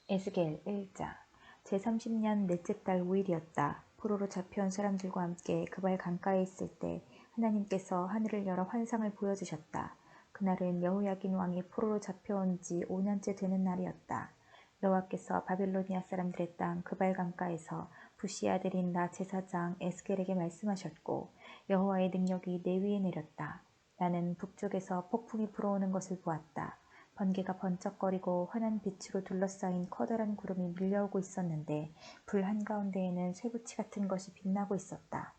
에스겔 1장 제30년 넷째 달 5일이었다. 포로로 잡혀온 사람들과 함께 그발 강가에 있을 때 하나님께서 하늘을 열어 환상을 보여주셨다. 그날은 여호야긴 왕이 포로로 잡혀온 지 5년째 되는 날이었다. 여호와께서 바빌로니아 사람들의 땅 그발 강가에서 부시의 아들인 나 제사장 에스겔에게 말씀하셨고 여호와의 능력이 내 위에 내렸다. 나는 북쪽에서 폭풍이 불어오는 것을 보았다. 번개가 번쩍거리고 환한 빛으로 둘러싸인 커다란 구름이 밀려오고 있었는데 불 한가운데에는 쇠붙이 같은 것이 빛나고 있었다.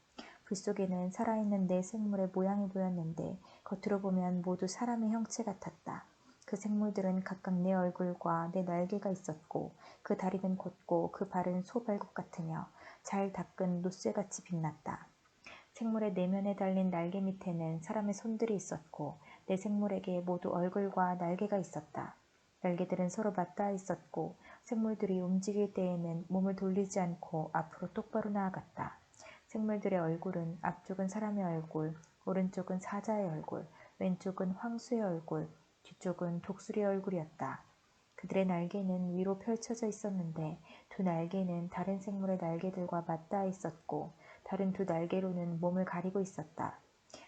불 속에는 살아있는 네 생물의 모양이 보였는데 겉으로 보면 모두 사람의 형체 같았다. 그 생물들은 각각 네 얼굴과 네 날개가 있었고 그 다리는 곧고 그 발은 소 발굽 같으며 잘 닦은 노쇠같이 빛났다. 생물의 내면에 달린 날개 밑에는 사람의 손들이 있었고 네 생물에게 모두 얼굴과 날개가 있었다. 날개들은 서로 맞닿아 있었고 생물들이 움직일 때에는 몸을 돌리지 않고 앞으로 똑바로 나아갔다. 생물들의 얼굴은 앞쪽은 사람의 얼굴, 오른쪽은 사자의 얼굴, 왼쪽은 황수의 얼굴, 뒤쪽은 독수리의 얼굴이었다. 그들의 날개는 위로 펼쳐져 있었는데 두 날개는 다른 생물의 날개들과 맞닿아 있었고 다른 두 날개로는 몸을 가리고 있었다.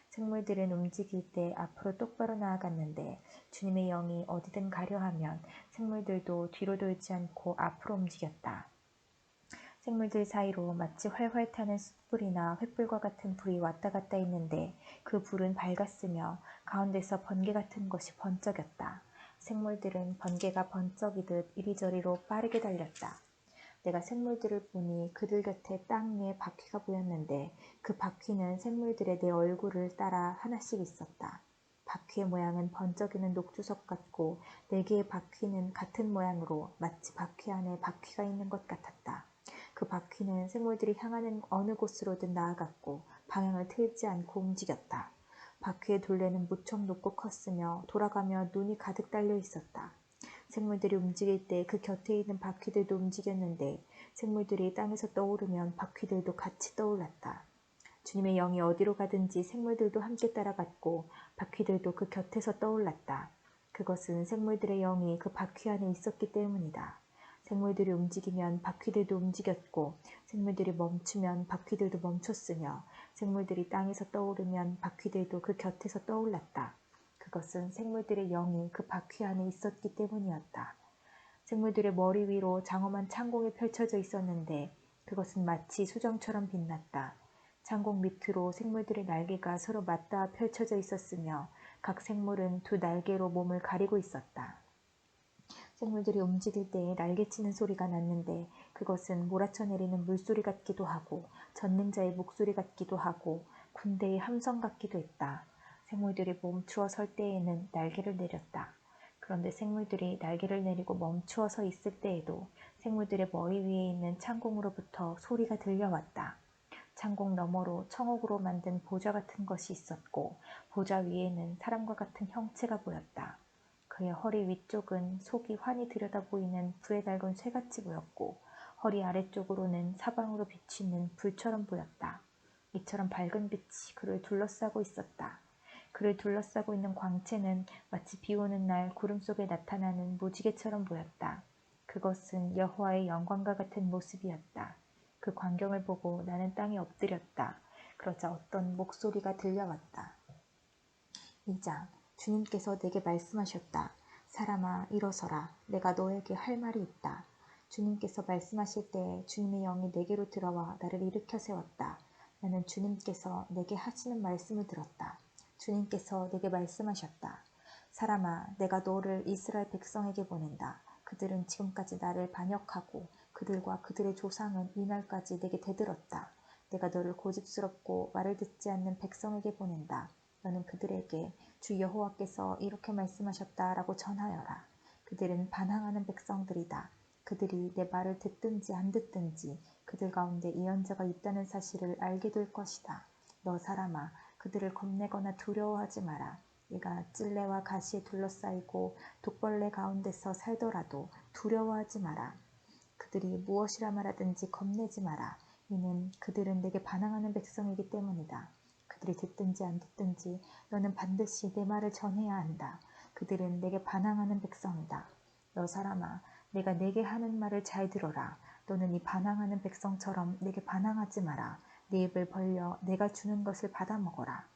생물들은 움직일 때 앞으로 똑바로 나아갔는데 주님의 영이 어디든 가려하면 생물들도 뒤로 돌지 않고 앞으로 움직였다. 생물들 사이로 마치 활활 타는 숯불이나 횃불과 같은 불이 왔다 갔다 했는데 그 불은 밝았으며 가운데서 번개 같은 것이 번쩍였다. 생물들은 번개가 번쩍이듯 이리저리로 빠르게 달렸다. 내가 생물들을 보니 그들 곁에 땅 위에 바퀴가 보였는데 그 바퀴는 생물들의 네 얼굴을 따라 하나씩 있었다. 바퀴의 모양은 번쩍이는 녹주석 같고 네 개의 바퀴는 같은 모양으로 마치 바퀴 안에 바퀴가 있는 것 같았다. 그 바퀴는 생물들이 향하는 어느 곳으로든 나아갔고 방향을 틀지 않고 움직였다. 바퀴의 둘레는 무척 높고 컸으며 돌아가며 눈이 가득 달려 있었다. 생물들이 움직일 때 그 곁에 있는 바퀴들도 움직였는데 생물들이 땅에서 떠오르면 바퀴들도 같이 떠올랐다. 주님의 영이 어디로 가든지 생물들도 함께 따라갔고 바퀴들도 그 곁에서 떠올랐다. 그것은 생물들의 영이 그 바퀴 안에 있었기 때문이다. 생물들이 움직이면 바퀴들도 움직였고 생물들이 멈추면 바퀴들도 멈췄으며 생물들이 땅에서 떠오르면 바퀴들도 그 곁에서 떠올랐다. 그것은 생물들의 영이 그 바퀴 안에 있었기 때문이었다. 생물들의 머리 위로 장엄한 창공이 펼쳐져 있었는데 그것은 마치 수정처럼 빛났다. 창공 밑으로 생물들의 날개가 서로 맞닿아 펼쳐져 있었으며 각 생물은 두 날개로 몸을 가리고 있었다. 생물들이 움직일 때에 날개치는 소리가 났는데 그것은 몰아쳐 내리는 물소리 같기도 하고 전능자의 목소리 같기도 하고 군대의 함성 같기도 했다. 생물들이 멈추어 설 때에는 날개를 내렸다. 그런데 생물들이 날개를 내리고 멈추어 서 있을 때에도 생물들의 머리 위에 있는 창공으로부터 소리가 들려왔다. 창공 너머로 청옥으로 만든 보좌 같은 것이 있었고 보좌 위에는 사람과 같은 형체가 보였다. 그의 허리 위쪽은 속이 환히 들여다 보이는 불에 달군 쇠같이 보였고 허리 아래쪽으로는 사방으로 비치는 불처럼 보였다. 이처럼 밝은 빛이 그를 둘러싸고 있었다. 그를 둘러싸고 있는 광채는 마치 비 오는 날 구름 속에 나타나는 무지개처럼 보였다. 그것은 여호와의 영광과 같은 모습이었다. 그 광경을 보고 나는 땅에 엎드렸다. 그러자 어떤 목소리가 들려왔다. 2장 주님께서 내게 말씀하셨다. 사람아 일어서라. 내가 너에게 할 말이 있다. 주님께서 말씀하실 때 주님의 영이 내게로 들어와 나를 일으켜 세웠다. 나는 주님께서 내게 하시는 말씀을 들었다. 주님께서 내게 말씀하셨다. 사람아 내가 너를 이스라엘 백성에게 보낸다. 그들은 지금까지 나를 반역하고 그들과 그들의 조상은 이날까지 내게 대들었다. 내가 너를 고집스럽고 말을 듣지 않는 백성에게 보낸다. 너는 그들에게 주 여호와께서 이렇게 말씀하셨다라고 전하여라. 그들은 반항하는 백성들이다. 그들이 내 말을 듣든지 안 듣든지 그들 가운데 예언자가 있다는 사실을 알게 될 것이다. 너 사람아 그들을 겁내거나 두려워하지 마라. 네가 찔레와 가시에 둘러싸이고 독벌레 가운데서 살더라도 두려워하지 마라. 그들이 무엇이라 말하든지 겁내지 마라. 이는 그들은 내게 반항하는 백성이기 때문이다. 그들이 듣든지 안 듣든지 너는 반드시 내 말을 전해야 한다. 그들은 내게 반항하는 백성이다. 너 사람아 내가 내게 하는 말을 잘 들어라. 너는 이 반항하는 백성처럼 내게 반항하지 마라. 네 입을 벌려 내가 주는 것을 받아 먹어라.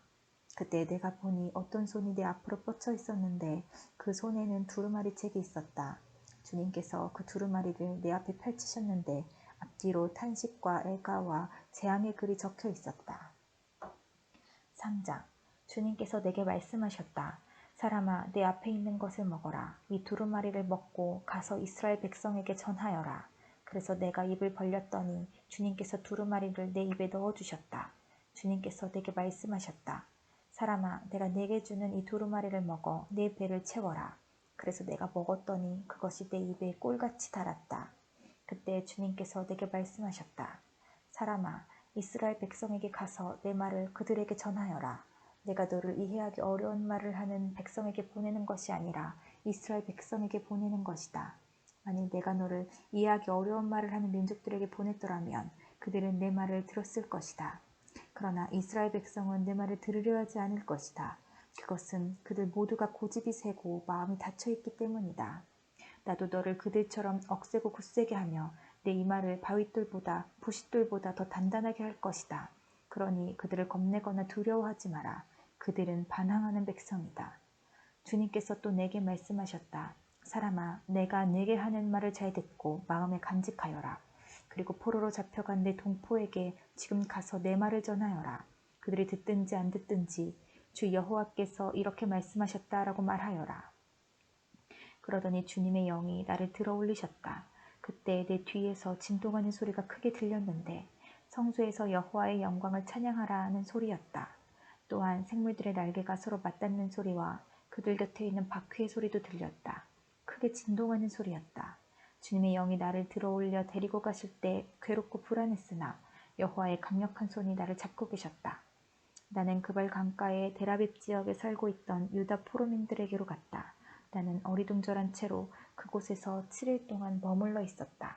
그때 내가 보니 어떤 손이 내 앞으로 뻗쳐 있었는데 그 손에는 두루마리 책이 있었다. 주님께서 그 두루마리를 내 앞에 펼치셨는데 앞뒤로 탄식과 애가와 재앙의 글이 적혀 있었다. 3장. 주님께서 내게 말씀하셨다. 사람아, 내 앞에 있는 것을 먹어라. 이 두루마리를 먹고 가서 이스라엘 백성에게 전하여라. 그래서 내가 입을 벌렸더니 주님께서 두루마리를 내 입에 넣어주셨다. 주님께서 내게 말씀하셨다. 사람아, 내가 내게 주는 이 두루마리를 먹어 내 배를 채워라. 그래서 내가 먹었더니 그것이 내 입에 꿀같이 달았다. 그때 주님께서 내게 말씀하셨다. 사람아, 이스라엘 백성에게 가서 내 말을 그들에게 전하여라. 내가 너를 이해하기 어려운 말을 하는 백성에게 보내는 것이 아니라 이스라엘 백성에게 보내는 것이다. 만일 내가 너를 이해하기 어려운 말을 하는 민족들에게 보냈더라면 그들은 내 말을 들었을 것이다. 그러나 이스라엘 백성은 내 말을 들으려 하지 않을 것이다. 그것은 그들 모두가 고집이 세고 마음이 닫혀있기 때문이다. 나도 너를 그들처럼 억세고 굳세게 하며 내 이마를 바위돌보다 부싯돌보다 더 단단하게 할 것이다. 그러니 그들을 겁내거나 두려워하지 마라. 그들은 반항하는 백성이다. 주님께서 또 내게 말씀하셨다. 사람아, 내가 내게 하는 말을 잘 듣고 마음에 간직하여라. 그리고 포로로 잡혀간 내 동포에게 지금 가서 내 말을 전하여라. 그들이 듣든지 안 듣든지 주 여호와께서 이렇게 말씀하셨다라고 말하여라. 그러더니 주님의 영이 나를 들어 올리셨다. 그때 내 뒤에서 진동하는 소리가 크게 들렸는데 성소에서 여호와의 영광을 찬양하라는 소리였다. 또한 생물들의 날개가 서로 맞닿는 소리와 그들 곁에 있는 바퀴의 소리도 들렸다. 크게 진동하는 소리였다. 주님의 영이 나를 들어 올려 데리고 가실 때 괴롭고 불안했으나 여호와의 강력한 손이 나를 잡고 계셨다. 나는 그발 강가의 데라빕 지역에 살고 있던 유다 포로민들에게로 갔다. 나는 어리둥절한 채로 그곳에서 7일 동안 머물러 있었다.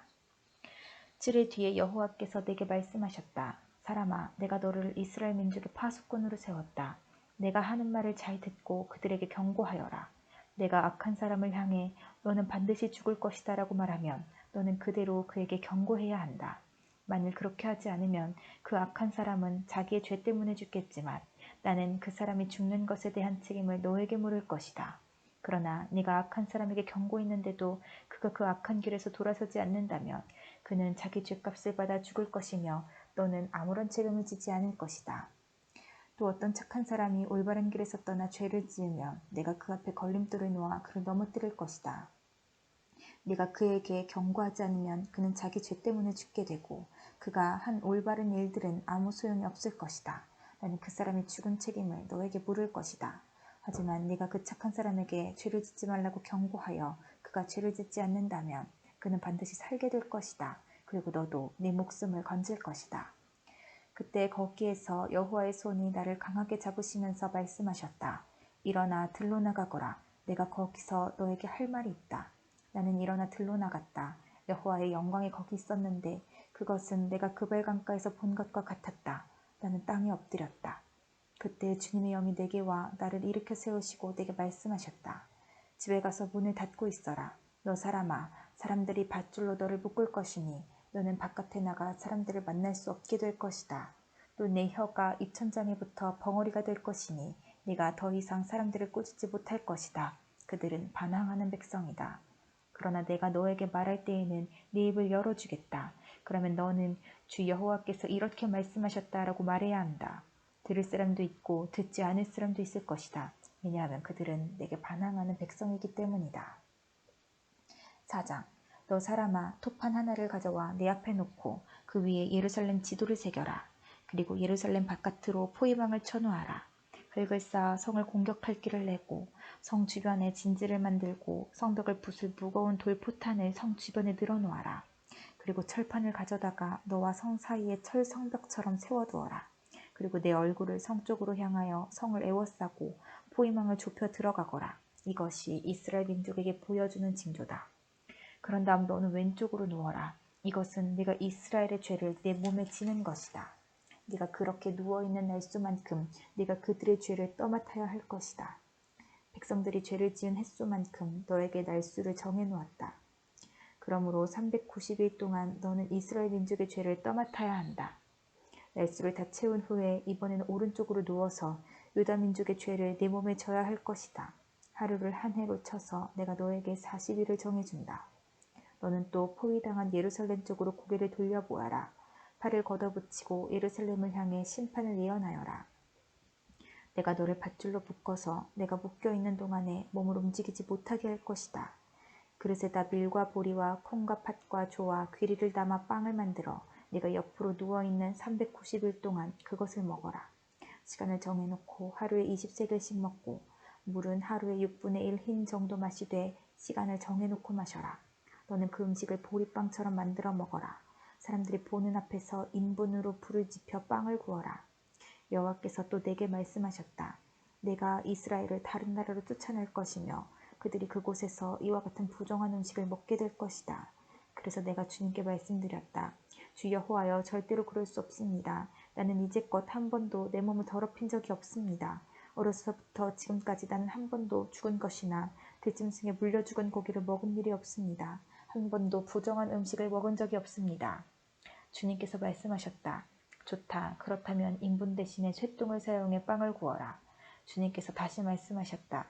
7일 뒤에 여호와께서 내게 말씀하셨다. 사람아, 내가 너를 이스라엘 민족의 파수꾼으로 세웠다. 내가 하는 말을 잘 듣고 그들에게 경고하여라. 내가 악한 사람을 향해 너는 반드시 죽을 것이다 라고 말하면 너는 그대로 그에게 경고해야 한다. 만일 그렇게 하지 않으면 그 악한 사람은 자기의 죄 때문에 죽겠지만 나는 그 사람이 죽는 것에 대한 책임을 너에게 물을 것이다. 그러나 네가 악한 사람에게 경고했는데도 그가 그 악한 길에서 돌아서지 않는다면 그는 자기 죄값을 받아 죽을 것이며 너는 아무런 책임을 지지 않을 것이다. 또 어떤 착한 사람이 올바른 길에서 떠나 죄를 지으면 내가 그 앞에 걸림돌을 놓아 그를 넘어뜨릴 것이다. 네가 그에게 경고하지 않으면 그는 자기 죄 때문에 죽게 되고 그가 한 올바른 일들은 아무 소용이 없을 것이다. 나는 그 사람이 죽은 책임을 너에게 물을 것이다. 하지만 네가 그 착한 사람에게 죄를 짓지 말라고 경고하여 그가 죄를 짓지 않는다면 그는 반드시 살게 될 것이다. 그리고 너도 네 목숨을 건질 것이다. 그때 거기에서 여호와의 손이 나를 강하게 잡으시면서 말씀하셨다. 일어나 들로 나가거라. 내가 거기서 너에게 할 말이 있다. 나는 일어나 들로 나갔다. 여호와의 영광이 거기 있었는데 그것은 내가 그발 강가에서 본 것과 같았다. 나는 땅에 엎드렸다. 그때 주님의 영이 내게 와 나를 일으켜 세우시고 내게 말씀하셨다. 집에 가서 문을 닫고 있어라. 너 사람아, 사람들이 밧줄로 너를 묶을 것이니 너는 바깥에 나가 사람들을 만날 수 없게 될 것이다. 또 내 혀가 입천장에 붙어 벙어리가 될 것이니 네가 더 이상 사람들을 꾸짖지 못할 것이다. 그들은 반항하는 백성이다. 그러나 내가 너에게 말할 때에는 네 입을 열어주겠다. 그러면 너는 주 여호와께서 이렇게 말씀하셨다라고 말해야 한다. 들을 사람도 있고 듣지 않을 사람도 있을 것이다. 왜냐하면 그들은 내게 반항하는 백성이기 때문이다. 4장. 너 사람아, 토판 하나를 가져와 내 앞에 놓고 그 위에 예루살렘 지도를 새겨라. 그리고 예루살렘 바깥으로 포위망을 쳐놓아라. 흙을 쌓아 성을 공격할 길을 내고 성 주변에 진지를 만들고 성벽을 부술 무거운 돌 포탄을 성 주변에 늘어놓아라. 그리고 철판을 가져다가 너와 성 사이에 철 성벽처럼 세워두어라. 그리고 내 얼굴을 성 쪽으로 향하여 성을 에워싸고 포위망을 좁혀 들어가거라. 이것이 이스라엘 민족에게 보여주는 징조다. 그런 다음 너는 왼쪽으로 누워라. 이것은 네가 이스라엘의 죄를 내 몸에 지는 것이다. 네가 그렇게 누워있는 날수만큼 네가 그들의 죄를 떠맡아야 할 것이다. 백성들이 죄를 지은 횟수만큼 너에게 날수를 정해놓았다. 그러므로 390일 동안 너는 이스라엘 민족의 죄를 떠맡아야 한다. 날수를 다 채운 후에 이번에는 오른쪽으로 누워서 유다 민족의 죄를 네 몸에 져야 할 것이다. 하루를 한 해로 쳐서 내가 너에게 40일을 정해준다. 너는 또 포위당한 예루살렘 쪽으로 고개를 돌려보아라. 팔을 걷어붙이고 예루살렘을 향해 심판을 예언하여라. 내가 너를 밧줄로 묶어서 내가 묶여있는 동안에 몸을 움직이지 못하게 할 것이다. 그릇에다 밀과 보리와 콩과 팥과 조와 귀리를 담아 빵을 만들어 네가 옆으로 누워있는 390일 동안 그것을 먹어라. 시간을 정해놓고 하루에 20세겔씩 먹고 물은 하루에 6분의 1 흰 정도 마시되 시간을 정해놓고 마셔라. 너는 그 음식을 보리빵처럼 만들어 먹어라. 사람들이 보는 앞에서 인분으로 불을 지펴 빵을 구워라. 여호와께서 또 내게 말씀하셨다. 내가 이스라엘을 다른 나라로 쫓아낼 것이며 그들이 그곳에서 이와 같은 부정한 음식을 먹게 될 것이다. 그래서 내가 주님께 말씀드렸다. 주 여호와여, 절대로 그럴 수 없습니다. 나는 이제껏 한 번도 내 몸을 더럽힌 적이 없습니다. 어려서부터 지금까지 나는 한 번도 죽은 것이나 들짐승에 물려 죽은 고기를 먹은 일이 없습니다. 한 번도 부정한 음식을 먹은 적이 없습니다. 주님께서 말씀하셨다. 좋다. 그렇다면 인분 대신에 쇠똥을 사용해 빵을 구워라. 주님께서 다시 말씀하셨다.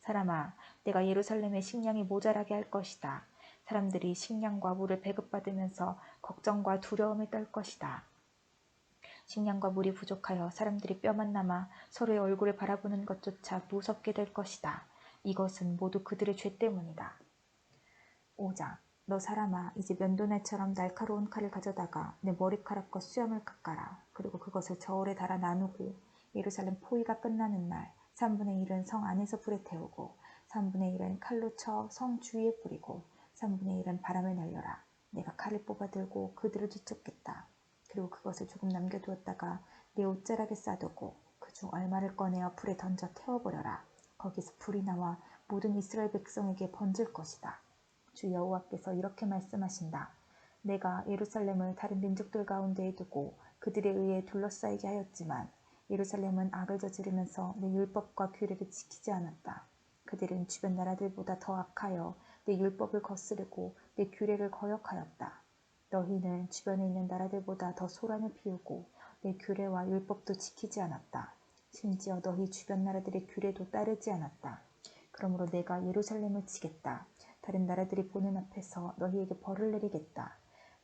사람아, 내가 예루살렘의 식량이 모자라게 할 것이다. 사람들이 식량과 물을 배급받으면서 걱정과 두려움에 떨 것이다. 식량과 물이 부족하여 사람들이 뼈만 남아 서로의 얼굴을 바라보는 것조차 무섭게 될 것이다. 이것은 모두 그들의 죄 때문이다. 5장. 너 사람아, 이제 면도날처럼 날카로운 칼을 가져다가 내 머리카락과 수염을 깎아라. 그리고 그것을 저울에 달아 나누고 예루살렘 포위가 끝나는 날 3분의 1은 성 안에서 불에 태우고 3분의 1은 칼로 쳐 성 주위에 뿌리고 3분의 1은 바람에 날려라. 내가 칼을 뽑아들고 그들을 뒤쫓겠다. 그리고 그것을 조금 남겨두었다가 내 옷자락에 싸두고 그중 얼마를 꺼내어 불에 던져 태워버려라. 거기서 불이 나와 모든 이스라엘 백성에게 번질 것이다. 주 여호와께서 이렇게 말씀하신다. 내가 예루살렘을 다른 민족들 가운데에 두고 그들에 의해 둘러싸이게 하였지만 예루살렘은 악을 저지르면서 내 율법과 규례를 지키지 않았다. 그들은 주변 나라들보다 더 악하여 내 율법을 거스르고 내 규례를 거역하였다. 너희는 주변에 있는 나라들보다 더 소란을 피우고 내 규례와 율법도 지키지 않았다. 심지어 너희 주변 나라들의 규례도 따르지 않았다. 그러므로 내가 예루살렘을 치겠다. 다른 나라들이 보는 앞에서 너희에게 벌을 내리겠다.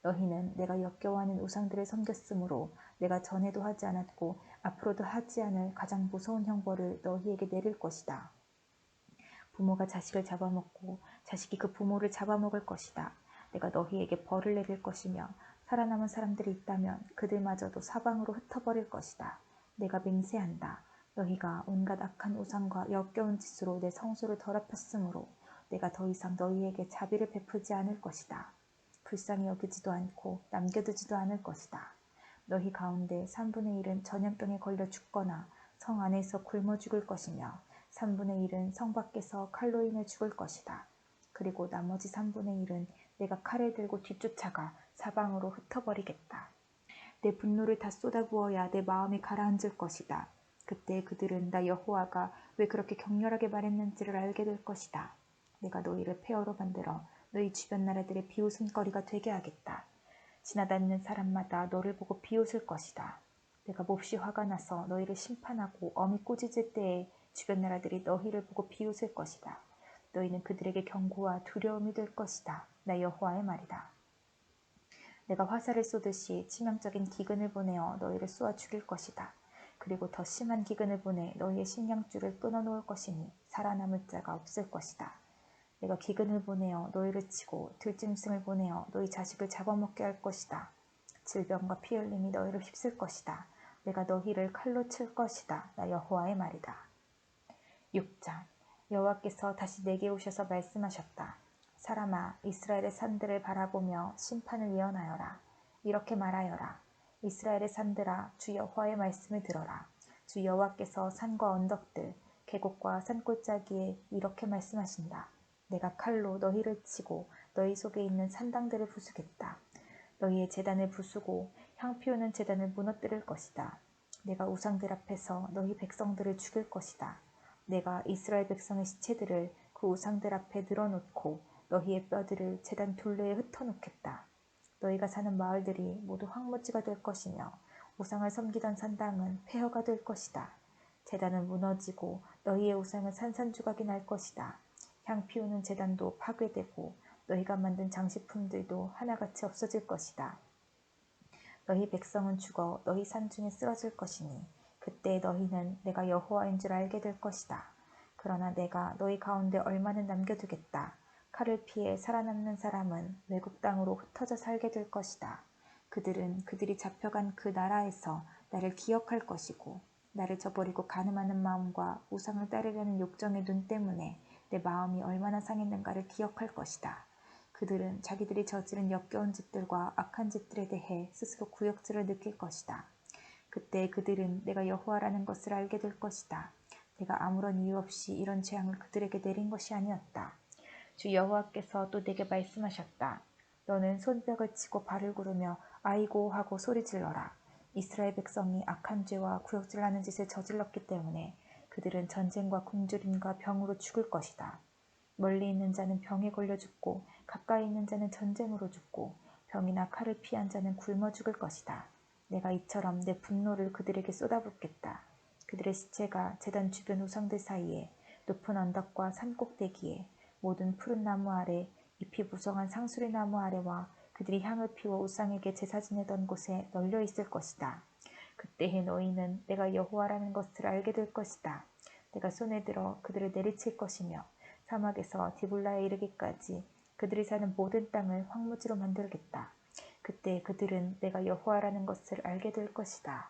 너희는 내가 역겨워하는 우상들을 섬겼으므로 내가 전에도 하지 않았고 앞으로도 하지 않을 가장 무서운 형벌을 너희에게 내릴 것이다. 부모가 자식을 잡아먹고 자식이 그 부모를 잡아먹을 것이다. 내가 너희에게 벌을 내릴 것이며 살아남은 사람들이 있다면 그들마저도 사방으로 흩어버릴 것이다. 내가 맹세한다. 너희가 온갖 악한 우상과 역겨운 짓으로 내 성소를 더럽혔으므로 내가 더 이상 너희에게 자비를 베풀지 않을 것이다. 불쌍히 여기지도 않고 남겨두지도 않을 것이다. 너희 가운데 3분의 1은 전염병에 걸려 죽거나 성 안에서 굶어 죽을 것이며 3분의 1은 성 밖에서 칼로 인해 죽을 것이다. 그리고 나머지 3분의 1은 내가 칼을 들고 뒤쫓아가 사방으로 흩어버리겠다. 내 분노를 다 쏟아부어야 내 마음이 가라앉을 것이다. 그때 그들은 나 여호와가 왜 그렇게 격렬하게 말했는지를 알게 될 것이다. 내가 너희를 폐허로 만들어 너희 주변 나라들의 비웃음거리가 되게 하겠다. 지나다니는 사람마다 너를 보고 비웃을 것이다. 내가 몹시 화가 나서 너희를 심판하고 엄히 꾸짖을 때에 주변 나라들이 너희를 보고 비웃을 것이다. 너희는 그들에게 경고와 두려움이 될 것이다. 나 여호와의 말이다. 내가 화살을 쏘듯이 치명적인 기근을 보내어 너희를 쏘아 죽일 것이다. 그리고 더 심한 기근을 보내 너희의 식량줄을 끊어놓을 것이니 살아남을 자가 없을 것이다. 내가 기근을 보내어 너희를 치고 들짐승을 보내어 너희 자식을 잡아먹게 할 것이다. 질병과 피 흘림이 너희를 휩쓸 것이다. 내가 너희를 칼로 칠 것이다. 나 여호와의 말이다. 6장. 여호와께서 다시 내게 오셔서 말씀하셨다. 사람아, 이스라엘의 산들을 바라보며 심판을 예언하여라. 이렇게 말하여라. 이스라엘의 산들아, 주 여호와의 말씀을 들어라. 주 여호와께서 산과 언덕들, 계곡과 산골짜기에 이렇게 말씀하신다. 내가 칼로 너희를 치고 너희 속에 있는 산당들을 부수겠다. 너희의 제단을 부수고 향 피우는 제단을 무너뜨릴 것이다. 내가 우상들 앞에서 너희 백성들을 죽일 것이다. 내가 이스라엘 백성의 시체들을 그 우상들 앞에 늘어놓고 너희의 뼈들을 제단 둘레에 흩어놓겠다. 너희가 사는 마을들이 모두 황무지가 될 것이며 우상을 섬기던 산당은 폐허가 될 것이다. 제단은 무너지고 너희의 우상은 산산조각이 날 것이다. 향 피우는 제단도 파괴되고 너희가 만든 장식품들도 하나같이 없어질 것이다. 너희 백성은 죽어 너희 산 중에 쓰러질 것이니 그때 너희는 내가 여호와인 줄 알게 될 것이다. 그러나 내가 너희 가운데 얼마는 남겨두겠다. 칼을 피해 살아남는 사람은 외국 땅으로 흩어져 살게 될 것이다. 그들은 그들이 잡혀간 그 나라에서 나를 기억할 것이고 나를 저버리고 간음하는 마음과 우상을 따르려는 욕정의 눈 때문에 내 마음이 얼마나 상했는가를 기억할 것이다. 그들은 자기들이 저지른 역겨운 짓들과 악한 짓들에 대해 스스로 구역질을 느낄 것이다. 그때 그들은 내가 여호와라는 것을 알게 될 것이다. 내가 아무런 이유 없이 이런 재앙을 그들에게 내린 것이 아니었다. 주 여호와께서 또 내게 말씀하셨다. 너는 손뼉을 치고 발을 구르며 아이고 하고 소리질러라. 이스라엘 백성이 악한 죄와 구역질하는 짓을 저질렀기 때문에 그들은 전쟁과 굶주림과 병으로 죽을 것이다. 멀리 있는 자는 병에 걸려 죽고 가까이 있는 자는 전쟁으로 죽고 병이나 칼을 피한 자는 굶어 죽을 것이다. 내가 이처럼 내 분노를 그들에게 쏟아붓겠다. 그들의 시체가 제단 주변 우상들 사이에 높은 언덕과 산 꼭대기에 모든 푸른 나무 아래 잎이 무성한 상수리 나무 아래와 그들이 향을 피워 우상에게 제사 지내던 곳에 널려 있을 것이다. 그때에 너희는 내가 여호와라는 것을 알게 될 것이다. 내가 손에 들어 그들을 내리칠 것이며 사막에서 디블라에 이르기까지 그들이 사는 모든 땅을 황무지로 만들겠다. 그때 그들은 내가 여호와라는 것을 알게 될 것이다.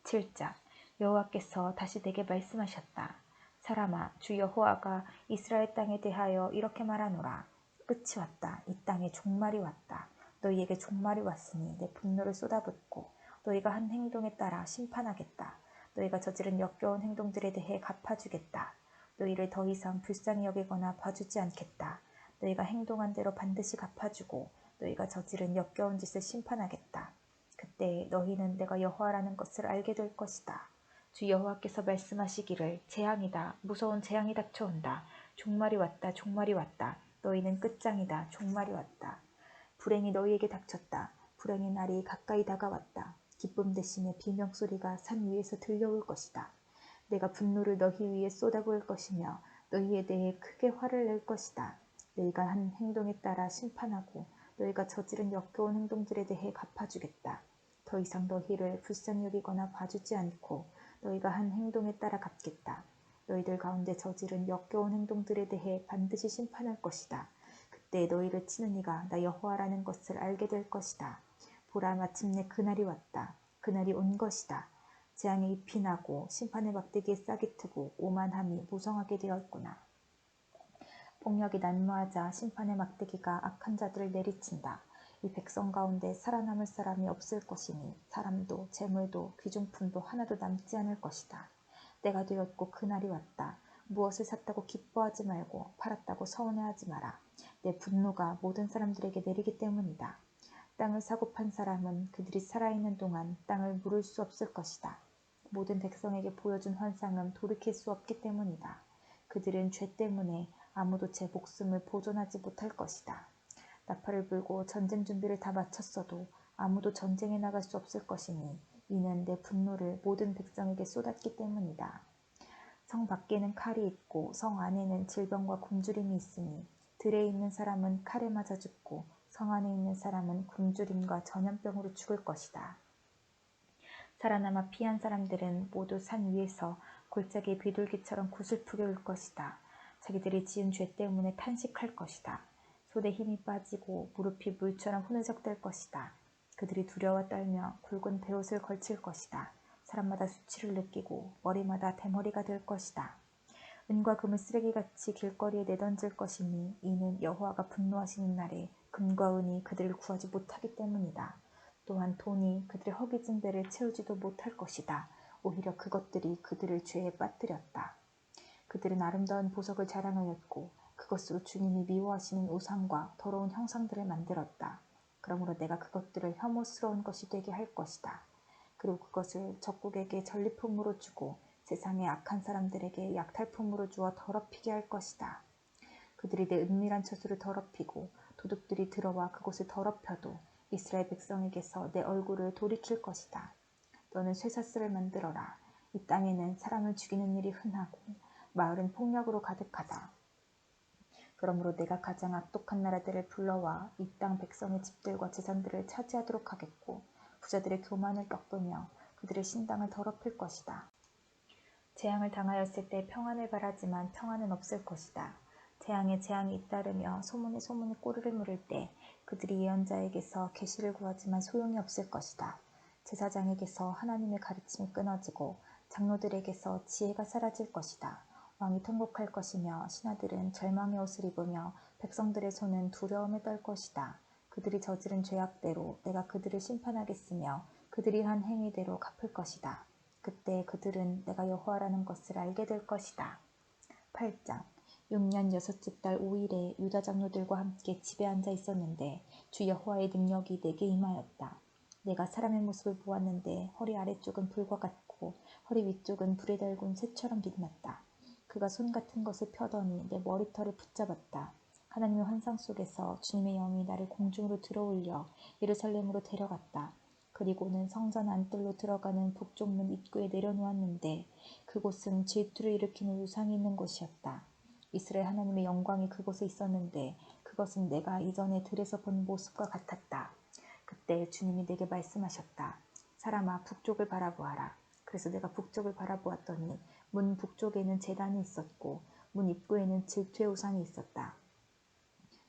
7장 여호와께서 다시 내게 말씀하셨다. 사람아, 주 여호와가 이스라엘 땅에 대하여 이렇게 말하노라. 끝이 왔다. 이 땅에 종말이 왔다. 너희에게 종말이 왔으니 내 분노를 쏟아붓고 너희가 한 행동에 따라 심판하겠다. 너희가 저지른 역겨운 행동들에 대해 갚아주겠다. 너희를 더 이상 불쌍히 여기거나 봐주지 않겠다. 너희가 행동한 대로 반드시 갚아주고 너희가 저지른 역겨운 짓을 심판하겠다. 그때 너희는 내가 여호와라는 것을 알게 될 것이다. 주 여호와께서 말씀하시기를 재앙이다. 무서운 재앙이 닥쳐온다. 종말이 왔다. 종말이 왔다. 너희는 끝장이다. 종말이 왔다. 불행이 너희에게 닥쳤다. 불행의 날이 가까이 다가왔다. 기쁨 대신에 비명소리가 산 위에서 들려올 것이다. 내가 분노를 너희 위에 쏟아부을 것이며 너희에 대해 크게 화를 낼 것이다. 너희가 한 행동에 따라 심판하고 너희가 저지른 역겨운 행동들에 대해 갚아주겠다. 더 이상 너희를 불쌍히 여기거나 봐주지 않고 너희가 한 행동에 따라 갚겠다. 너희들 가운데 저지른 역겨운 행동들에 대해 반드시 심판할 것이다. 그때 너희를 치는 이가 나 여호와라는 것을 알게 될 것이다. 보라, 마침내 그날이 왔다. 그날이 온 것이다. 재앙의 잎이 나고 심판의 막대기에 싹이 트고 오만함이 무성하게 되었구나. 폭력이 난무하자 심판의 막대기가 악한 자들을 내리친다. 이 백성 가운데 살아남을 사람이 없을 것이니 사람도 재물도 귀중품도 하나도 남지 않을 것이다. 때가 되었고 그날이 왔다. 무엇을 샀다고 기뻐하지 말고 팔았다고 서운해하지 마라. 내 분노가 모든 사람들에게 내리기 때문이다. 땅을 사고 판 사람은 그들이 살아있는 동안 땅을 물을 수 없을 것이다. 모든 백성에게 보여준 환상은 돌이킬 수 없기 때문이다. 그들은 죄 때문에 아무도 제 목숨을 보존하지 못할 것이다. 나팔을 불고 전쟁 준비를 다 마쳤어도 아무도 전쟁에 나갈 수 없을 것이니 이는 내 분노를 모든 백성에게 쏟았기 때문이다. 성 밖에는 칼이 있고 성 안에는 질병과 굶주림이 있으니 들에 있는 사람은 칼에 맞아 죽고 성 안에 있는 사람은 굶주림과 전염병으로 죽을 것이다. 살아남아 피한 사람들은 모두 산 위에서 골짜기 비둘기처럼 구슬프게 울 것이다. 자기들이 지은 죄 때문에 탄식할 것이다. 손에 힘이 빠지고 무릎이 물처럼 흐느적될 것이다. 그들이 두려워 떨며 굵은 베옷을 걸칠 것이다. 사람마다 수치를 느끼고 머리마다 대머리가 될 것이다. 은과 금을 쓰레기같이 길거리에 내던질 것이니 이는 여호와가 분노하시는 날에 금과 은이 그들을 구하지 못하기 때문이다. 또한 돈이 그들의 허기진 배를 채우지도 못할 것이다. 오히려 그것들이 그들을 죄에 빠뜨렸다. 그들은 아름다운 보석을 자랑하였고 그것으로 주님이 미워하시는 우상과 더러운 형상들을 만들었다. 그러므로 내가 그것들을 혐오스러운 것이 되게 할 것이다. 그리고 그것을 적국에게 전리품으로 주고 세상의 악한 사람들에게 약탈품으로 주어 더럽히게 할 것이다. 그들이 내 은밀한 처소를 더럽히고 도둑들이 들어와 그곳을 더럽혀도 이스라엘 백성에게서 내 얼굴을 돌이킬 것이다. 너는 쇠사슬을 만들어라. 이 땅에는 사람을 죽이는 일이 흔하고 마을은 폭력으로 가득하다. 그러므로 내가 가장 악독한 나라들을 불러와 이 땅 백성의 집들과 재산들을 차지하도록 하겠고 부자들의 교만을 꺾으며 그들의 신당을 더럽힐 것이다. 재앙을 당하였을 때 평안을 바라지만 평안은 없을 것이다. 재앙에 재앙이 잇따르며 소문에 소문이 꼬리를 물을 때 그들이 예언자에게서 계시를 구하지만 소용이 없을 것이다. 제사장에게서 하나님의 가르침이 끊어지고 장로들에게서 지혜가 사라질 것이다. 왕이 통곡할 것이며 신하들은 절망의 옷을 입으며 백성들의 손은 두려움에 떨 것이다. 그들이 저지른 죄악대로 내가 그들을 심판하겠으며 그들이 한 행위대로 갚을 것이다. 그때 그들은 내가 여호와라는 것을 알게 될 것이다. 8장 6년 여섯째 달 5일에 유다 장로들과 함께 집에 앉아 있었는데 주 여호와의 능력이 내게 임하였다. 내가 사람의 모습을 보았는데 허리 아래쪽은 불과 같고 허리 위쪽은 불에 달군 쇠처럼 빛났다. 그가 손 같은 것을 펴더니 내 머리털을 붙잡았다. 하나님의 환상 속에서 주님의 영이 나를 공중으로 들어올려 예루살렘으로 데려갔다. 그리고는 성전 안뜰로 들어가는 북쪽 문 입구에 내려놓았는데 그곳은 질투를 일으키는 우상이 있는 곳이었다. 이스라엘 하나님의 영광이 그곳에 있었는데 그것은 내가 이전에 들에서 본 모습과 같았다. 그때 주님이 내게 말씀하셨다. 사람아, 북쪽을 바라보아라. 그래서 내가 북쪽을 바라보았더니 문 북쪽에는 제단이 있었고 문 입구에는 질투의 우상이 있었다.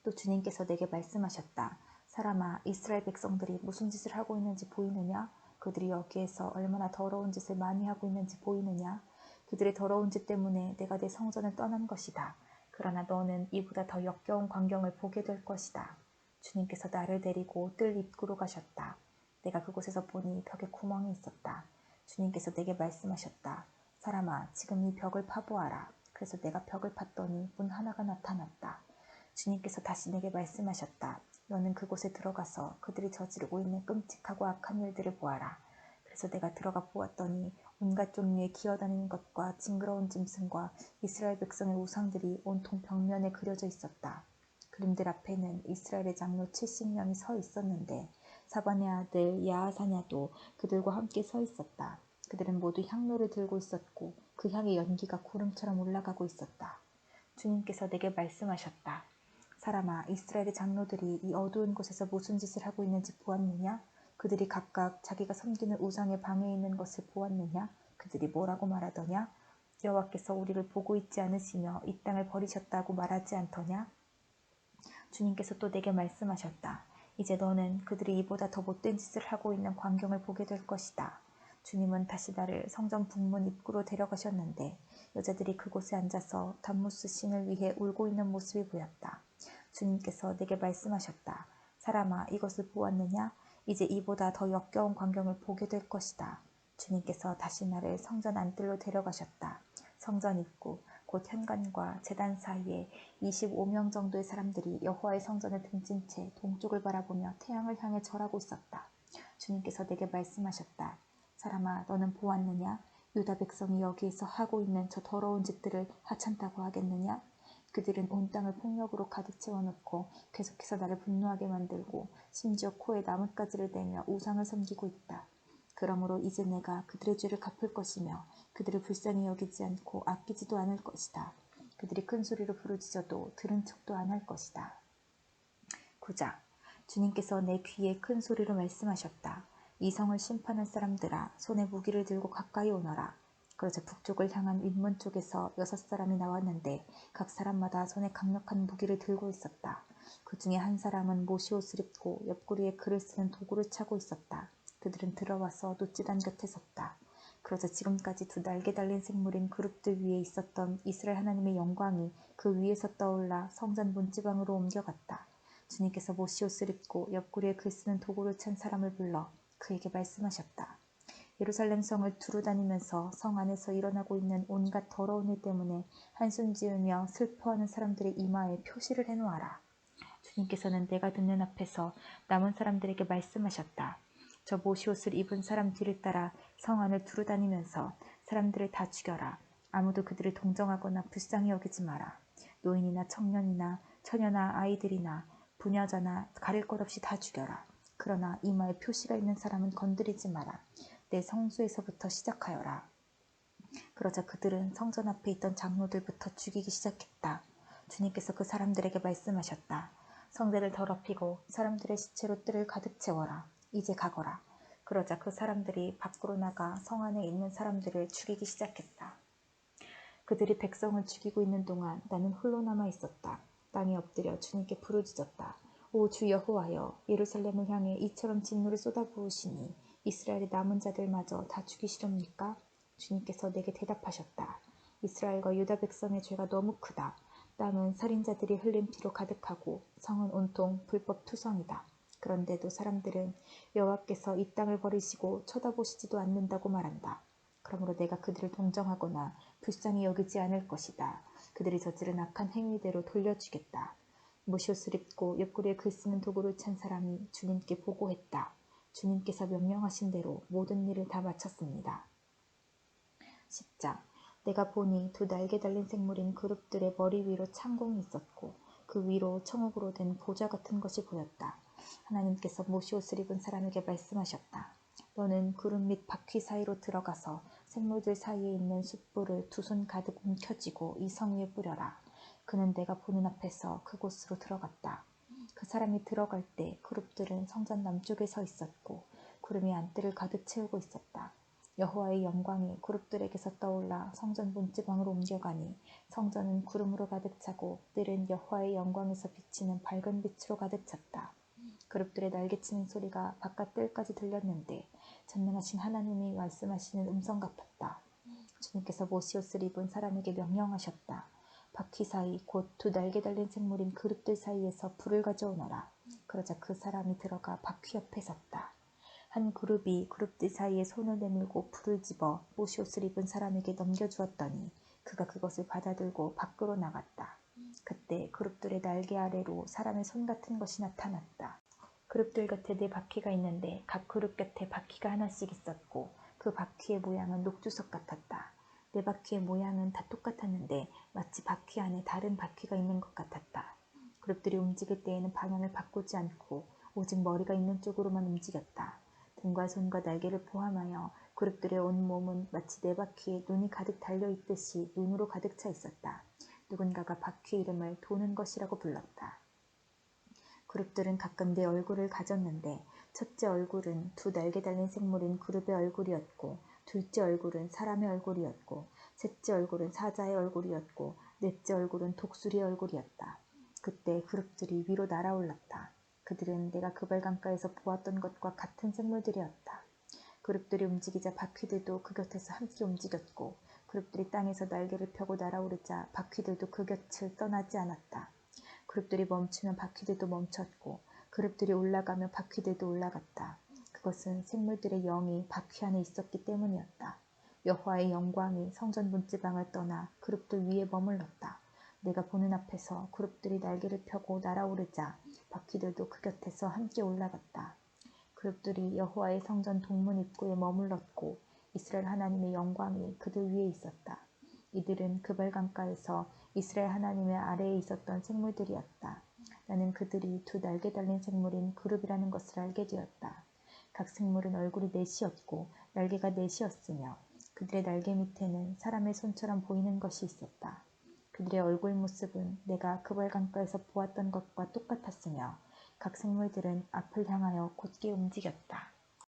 또 주님께서 내게 말씀하셨다. 사람아, 이스라엘 백성들이 무슨 짓을 하고 있는지 보이느냐? 그들이 여기에서 얼마나 더러운 짓을 많이 하고 있는지 보이느냐? 그들의 더러운 짓 때문에 내가 내 성전을 떠난 것이다. 그러나 너는 이보다 더 역겨운 광경을 보게 될 것이다. 주님께서 나를 데리고 뜰 입구로 가셨다. 내가 그곳에서 보니 벽에 구멍이 있었다. 주님께서 내게 말씀하셨다. 사람아, 지금 이 벽을 파보아라. 그래서 내가 벽을 팠더니 문 하나가 나타났다. 주님께서 다시 내게 말씀하셨다. 너는 그곳에 들어가서 그들이 저지르고 있는 끔찍하고 악한 일들을 보아라. 그래서 내가 들어가 보았더니 온갖 종류의 기어다니는 것과 징그러운 짐승과 이스라엘 백성의 우상들이 온통 벽면에 그려져 있었다. 그림들 앞에는 이스라엘의 장로 70명이 서 있었는데 사반의 아들 야하사냐도 그들과 함께 서 있었다. 그들은 모두 향로를 들고 있었고 그 향의 연기가 구름처럼 올라가고 있었다. 주님께서 내게 말씀하셨다. 사람아, 이스라엘의 장로들이 이 어두운 곳에서 무슨 짓을 하고 있는지 보았느냐? 그들이 각각 자기가 섬기는 우상의 방에 있는 것을 보았느냐? 그들이 뭐라고 말하더냐? 여호와께서 우리를 보고 있지 않으시며 이 땅을 버리셨다고 말하지 않더냐? 주님께서 또 내게 말씀하셨다. 이제 너는 그들이 이보다 더 못된 짓을 하고 있는 광경을 보게 될 것이다. 주님은 다시 나를 성전 북문 입구로 데려가셨는데 여자들이 그곳에 앉아서 담무스 신을 위해 울고 있는 모습이 보였다. 주님께서 내게 말씀하셨다. 사람아, 이것을 보았느냐? 이제 이보다 더 역겨운 광경을 보게 될 것이다. 주님께서 다시 나를 성전 안뜰로 데려가셨다. 성전 입구, 곧 현관과 제단 사이에 25명 정도의 사람들이 여호와의 성전을 등진 채 동쪽을 바라보며 태양을 향해 절하고 있었다. 주님께서 내게 말씀하셨다. 사람아, 너는 보았느냐? 유다 백성이 여기에서 하고 있는 저 더러운 짓들을 하찮다고 하겠느냐? 그들은 온 땅을 폭력으로 가득 채워놓고 계속해서 나를 분노하게 만들고 심지어 코에 나뭇가지를 대며 우상을 섬기고 있다. 그러므로 이제 내가 그들의 죄를 갚을 것이며 그들을 불쌍히 여기지 않고 아끼지도 않을 것이다. 그들이 큰 소리로 부르짖어도 들은 척도 안 할 것이다. 9장 주님께서 내 귀에 큰 소리로 말씀하셨다. 이 성을 심판할 사람들아, 손에 무기를 들고 가까이 오너라. 그러자 북쪽을 향한 윗문 쪽에서 6사람이 나왔는데 각 사람마다 손에 강력한 무기를 들고 있었다. 그 중에 한 사람은 모시옷을 입고 옆구리에 글을 쓰는 도구를 차고 있었다. 그들은 들어와서 노지단 곁에 섰다. 그러자 지금까지 두 날개 달린 생물인 그룹들 위에 있었던 이스라엘 하나님의 영광이 그 위에서 떠올라 성전 문지방으로 옮겨갔다. 주님께서 모시옷을 입고 옆구리에 글 쓰는 도구를 찬 사람을 불러 그에게 말씀하셨다. 예루살렘 성을 두루다니면서 성 안에서 일어나고 있는 온갖 더러운 일 때문에 한숨 지으며 슬퍼하는 사람들의 이마에 표시를 해놓아라. 주님께서는 내가 듣는 앞에서 남은 사람들에게 말씀하셨다. 저 모시옷을 입은 사람 뒤를 따라 성 안을 두루다니면서 사람들을 다 죽여라. 아무도 그들을 동정하거나 불쌍히 여기지 마라. 노인이나 청년이나 처녀나 아이들이나 부녀자나 가릴 것 없이 다 죽여라. 그러나 이마에 표시가 있는 사람은 건드리지 마라. 내 성소에서부터 시작하여라. 그러자 그들은 성전 앞에 있던 장로들부터 죽이기 시작했다. 주님께서 그 사람들에게 말씀하셨다. 성전을 더럽히고 사람들의 시체로 뜰을 가득 채워라. 이제 가거라. 그러자 그 사람들이 밖으로 나가 성 안에 있는 사람들을 죽이기 시작했다. 그들이 백성을 죽이고 있는 동안 나는 홀로 남아 있었다. 땅에 엎드려 주님께 부르짖었다. 오 주 여호와여, 예루살렘을 향해 이처럼 진노를 쏟아부으시니 이스라엘의 남은 자들마저 다 죽이시렵니까? 주님께서 내게 대답하셨다. 이스라엘과 유다 백성의 죄가 너무 크다. 땅은 살인자들이 흘린 피로 가득하고 성은 온통 불법 투성이다. 그런데도 사람들은 여호와께서 이 땅을 버리시고 쳐다보시지도 않는다고 말한다. 그러므로 내가 그들을 동정하거나 불쌍히 여기지 않을 것이다. 그들이 저지른 악한 행위대로 돌려주겠다. 무시옷을 입고 옆구리에 글 쓰는 도구를 찬 사람이 주님께 보고했다. 주님께서 명령하신 대로 모든 일을 다 마쳤습니다. 10장. 내가 보니 두 날개 달린 생물인 그룹들의 머리 위로 창공이 있었고 그 위로 청옥으로 된 보좌 같은 것이 보였다. 하나님께서 모시옷을 입은 사람에게 말씀하셨다. 너는 구름 및 바퀴 사이로 들어가서 생물들 사이에 있는 숯불을 두 손 가득 움켜쥐고 이 성 위에 뿌려라. 그는 내가 보는 앞에서 그곳으로 들어갔다. 그 사람이 들어갈 때 그룹들은 성전 남쪽에 서 있었고 구름이 안뜰을 가득 채우고 있었다. 여호와의 영광이 그룹들에게서 떠올라 성전 문지방으로 옮겨가니 성전은 구름으로 가득 차고 뜰은 여호와의 영광에서 비치는 밝은 빛으로 가득 찼다. 그룹들의 날개치는 소리가 바깥 뜰까지 들렸는데 전능하신 하나님이 말씀하시는 음성 같았다. 주님께서 모시옷을 입은 사람에게 명령하셨다. 바퀴 사이 곧 두 날개 달린 생물인 그룹들 사이에서 불을 가져오너라. 그러자 그 사람이 들어가 바퀴 옆에 섰다. 한 그룹이 그룹들 사이에 손을 내밀고 불을 집어 모시옷을 입은 사람에게 넘겨주었더니 그가 그것을 받아들고 밖으로 나갔다. 그때 그룹들의 날개 아래로 사람의 손 같은 것이 나타났다. 그룹들 곁에 네 바퀴가 있는데 각 그룹 곁에 바퀴가 하나씩 있었고 그 바퀴의 모양은 녹주석 같았다. 네 바퀴의 모양은 다 똑같았는데 마치 바퀴 안에 다른 바퀴가 있는 것 같았다. 그룹들이 움직일 때에는 방향을 바꾸지 않고 오직 머리가 있는 쪽으로만 움직였다. 등과 손과 날개를 포함하여 그룹들의 온 몸은 마치 네 바퀴에 눈이 가득 달려있듯이 눈으로 가득 차 있었다. 누군가가 바퀴 이름을 도는 것이라고 불렀다. 그룹들은 가끔 내 얼굴을 가졌는데 첫째 얼굴은 두 날개 달린 생물인 그룹의 얼굴이었고 둘째 얼굴은 사람의 얼굴이었고 셋째 얼굴은 사자의 얼굴이었고 넷째 얼굴은 독수리의 얼굴이었다. 그때 그룹들이 위로 날아올랐다. 그들은 내가 그발 강가에서 보았던 것과 같은 생물들이었다. 그룹들이 움직이자 바퀴들도 그 곁에서 함께 움직였고 그룹들이 땅에서 날개를 펴고 날아오르자 바퀴들도 그 곁을 떠나지 않았다. 그룹들이 멈추면 바퀴들도 멈췄고 그룹들이 올라가면 바퀴들도 올라갔다. 그것은 생물들의 영이 바퀴 안에 있었기 때문이었다. 여호와의 영광이 성전 문지방을 떠나 그룹들 위에 머물렀다. 내가 보는 앞에서 그룹들이 날개를 펴고 날아오르자 바퀴들도 그 곁에서 함께 올라갔다. 그룹들이 여호와의 성전 동문 입구에 머물렀고 이스라엘 하나님의 영광이 그들 위에 있었다. 이들은 그발 강가에서 이스라엘 하나님의 아래에 있었던 생물들이었다. 나는 그들이 두 날개 달린 생물인 그룹이라는 것을 알게 되었다. 각 생물은 얼굴이 넷이었고 날개가 넷이었으며 그들의 날개 밑에는 사람의 손처럼 보이는 것이 있었다. 그들의 얼굴 모습은 내가 그발 강가에서 보았던 것과 똑같았으며 각 생물들은 앞을 향하여 곧게 움직였다.